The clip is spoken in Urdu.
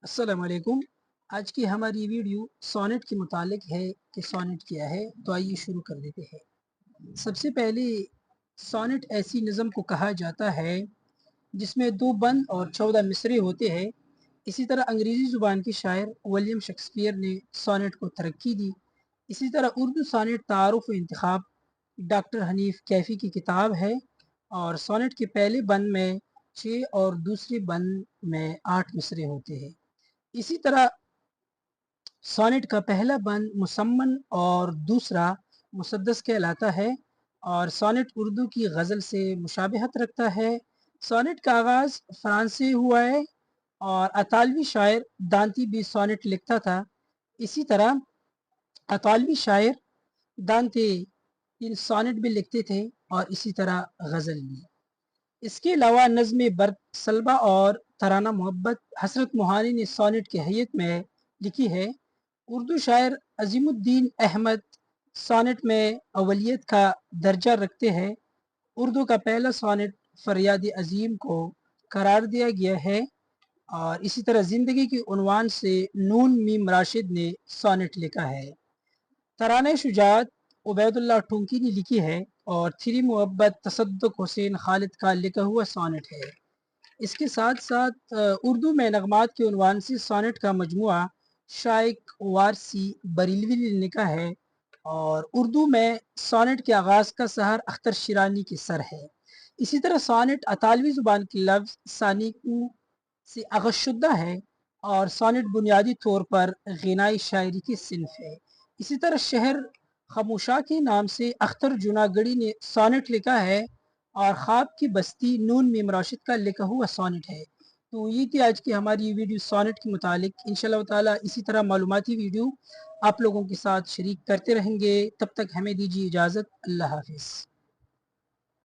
السلام علیکم۔ آج کی ہماری ویڈیو سونٹ کے متعلق ہے کہ سونٹ کیا ہے، تو آئیے شروع کر دیتے ہیں۔ سب سے پہلے سونٹ ایسی نظم کو کہا جاتا ہے جس میں 2 بند اور 14 مصرعے ہوتے ہیں۔ اسی طرح انگریزی زبان کے شاعر ولیم شیکسپیئر نے سونٹ کو ترقی دی۔ اسی طرح اردو سونٹ تعارف و انتخاب ڈاکٹر حنیف کیفی کی کتاب ہے، اور سونٹ کے پہلے بند میں 6 اور دوسرے بند میں 8 مصرعے ہوتے ہیں۔ اسی طرح سونٹ کا پہلا بند مسمن اور دوسرا مسدس کہلاتا ہے، اور سونٹ اردو کی غزل سے مشابہت رکھتا ہے۔ سونٹ کا آغاز فرانس سے ہوا ہے، اور اطالوی شاعر دانتی بھی سونٹ لکھتا تھا۔ اسی طرح اطالوی شاعر دانتے سونٹ بھی لکھتے تھے، اور اسی طرح غزل بھی۔ اس کے علاوہ نظم برق سلبہ اور ترانہ محبت حسرت موہانی نے سونٹ کی حیت میں لکھی ہے۔ اردو شاعر عظیم الدین احمد سونٹ میں اولیت کا درجہ رکھتے ہیں۔ اردو کا پہلا سونٹ فریاد عظیم کو قرار دیا گیا ہے، اور اسی طرح زندگی کے عنوان سے نون میم راشد نے سونٹ لکھا ہے۔ ترانہ شجاعت عبید اللہ ٹھونکی نے لکھی ہے، اور تھری محبت تصدق حسین خالد کا لکھا ہوا سونٹ ہے۔ اس کے ساتھ ساتھ اردو میں نغمات کے عنوان سے سونٹ کا مجموعہ شائق وارسی بریلوی نے لکھا ہے، اور اردو میں سونٹ کے آغاز کا سحر اختر شیرانی کے سر ہے۔ اسی طرح سونٹ اطالوی زبان کے لفظ سانیکو سے اخذ شدہ ہے، اور سونٹ بنیادی طور پر غنائی شاعری کی صنف ہے۔ اسی طرح شہر خموشا کے نام سے اختر جوناگڑی نے سونٹ لکھا ہے، اور خواب کی بستی نون میم راشد کا لکھا ہوا سونٹ ہے۔ تو یہ تھی آج کی ہماری ویڈیو سونٹ کے متعلق۔ انشاءاللہ تعالی اسی طرح معلوماتی ویڈیو آپ لوگوں کے ساتھ شریک کرتے رہیں گے۔ تب تک ہمیں دیجیے اجازت۔ اللہ حافظ۔